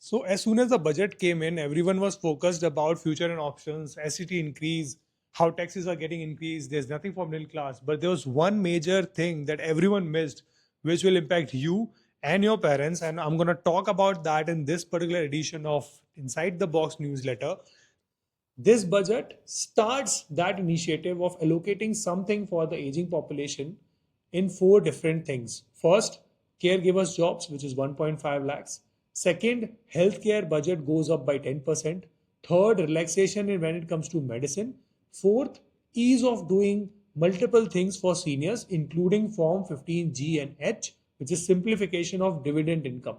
So as soon as the budget came in, everyone was focused about future and options, SCT increase, how taxes are getting increased. There's nothing for middle class. But there was one major thing that everyone missed, which will impact you and your parents. And I'm going to talk about that in this particular edition of Inside the Box newsletter. This budget starts that initiative of allocating something for the aging population in four different things. First, caregivers jobs, which is 1.5 lakhs. Second, healthcare budget goes up by 10%. Third, relaxation when it comes to medicine. Fourth, ease of doing multiple things for seniors, including Form 15G and H, which is simplification of dividend income.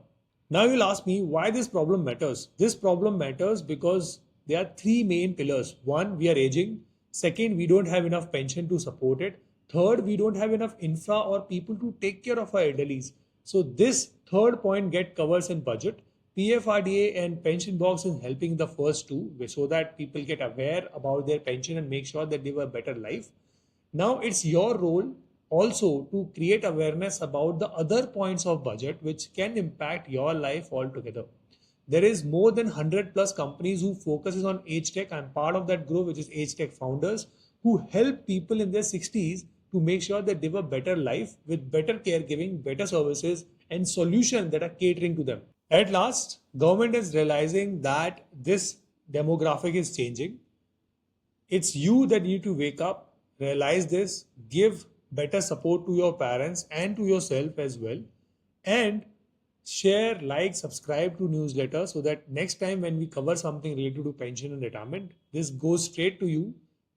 Now you'll ask me why this problem matters. This problem matters because there are three main pillars. One, we are aging. Second, we don't have enough pension to support it. Third, we don't have enough infra or people to take care of our elderlies. So this third point get covers in budget. PFRDA and PensionBox is helping the first two so that people get aware about their pension and make sure that they have a better life. Now it's your role also to create awareness about the other points of budget which can impact your life altogether. There is more than 100 plus companies who focuses on age tech. I'm part of that group, which is age tech founders, who help people in their 60s to make sure that they have a better life with better caregiving, better services and solutions that are catering to them. At last, government is realizing that this demographic is changing. It's you that need to wake up, realize this, give better support to your parents and to yourself as well, and share, like, subscribe to newsletter so that next time when we cover something related to pension and retirement, this goes straight to you.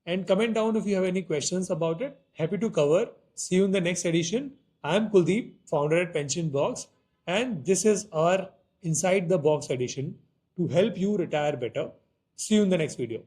And comment down if you have any questions about it. Happy to cover. See you in the next edition. I'm Kuldeep, founder at PensionBox, and this is our Inside the Box edition to help you retire better. See you in the next video.